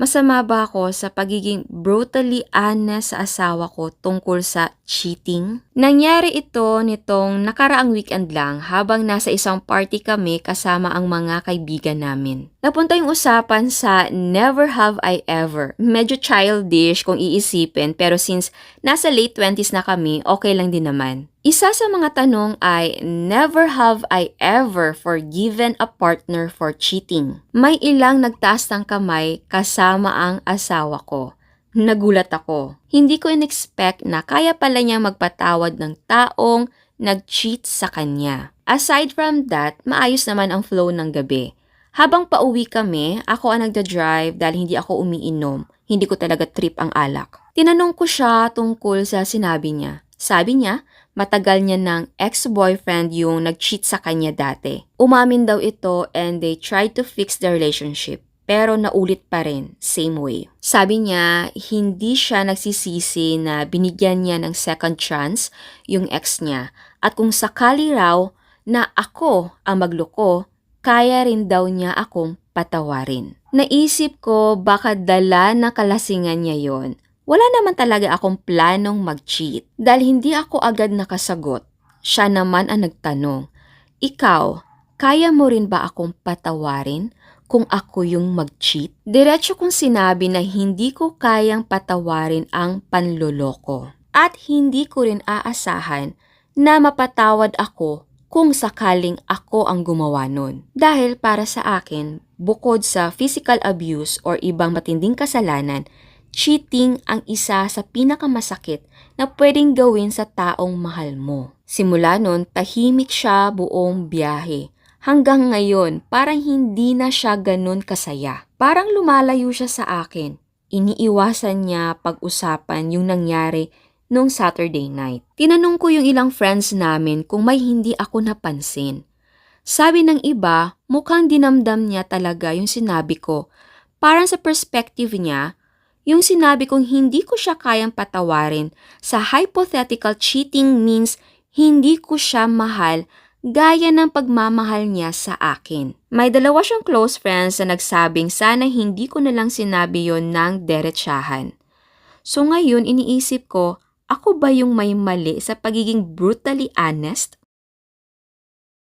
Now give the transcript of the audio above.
Masama ba ako sa pagiging brutally honest sa asawa ko tungkol sa cheating? Nangyari ito nitong nakaraang weekend lang habang nasa isang party kami kasama ang mga kaibigan namin. Napunta yung usapan sa never have I ever. Medyo childish kung iisipin pero since nasa late 20s na kami, okay lang din naman. Isa sa mga tanong ay, never have I ever forgiven a partner for cheating. May ilang nagtaas ng kamay kasama ang asawa ko. Nagulat ako. Hindi ko in-expect na kaya pala niya magpatawad ng taong nag-cheat sa kanya. Aside from that, maayos naman ang flow ng gabi. Habang pauwi kami, ako ang nagda-drive dahil hindi ako umiinom. Hindi ko talaga trip ang alak. Tinanong ko siya tungkol sa sinabi niya. Sabi niya, matagal niya ng ex-boyfriend yung nag-cheat sa kanya dati. Umamin daw ito and they tried to fix the relationship. Pero naulit pa rin, same way. Sabi niya, hindi siya nagsisisi na binigyan niya ng second chance yung ex niya. At kung sakali raw na ako ang magloko, kaya rin daw niya akong patawarin. Naisip ko baka dala na kalasingan niya yon. Wala naman talaga akong planong mag-cheat dahil hindi ako agad nakasagot. Siya naman ang nagtanong, ikaw, kaya mo rin ba akong patawarin kung ako yung mag-cheat? Diretso kong sinabi na hindi ko kayang patawarin ang panloloko at hindi ko rin aasahan na mapatawad ako kung sakaling ako ang gumawa nun. Dahil para sa akin, bukod sa physical abuse or ibang matinding kasalanan, cheating ang isa sa pinakamasakit na pwedeng gawin sa taong mahal mo. Simula nun, tahimik siya buong biyahe. Hanggang ngayon, parang hindi na siya ganun kasaya. Parang lumalayo siya sa akin. Iniiwasan niya pag-usapan yung nangyari nung Saturday night. Tinanong ko yung ilang friends namin kung may hindi ako napansin. Sabi ng iba, mukhang dinamdam niya talaga yung sinabi ko. Parang sa perspective niya, yung sinabi kong hindi ko siya kayang patawarin sa hypothetical cheating means hindi ko siya mahal gaya ng pagmamahal niya sa akin. May dalawa siyang close friends na nagsabing sana hindi ko na lang sinabi yon ng derechahan. So ngayon iniisip ko, ako ba yung may mali sa pagiging brutally honest?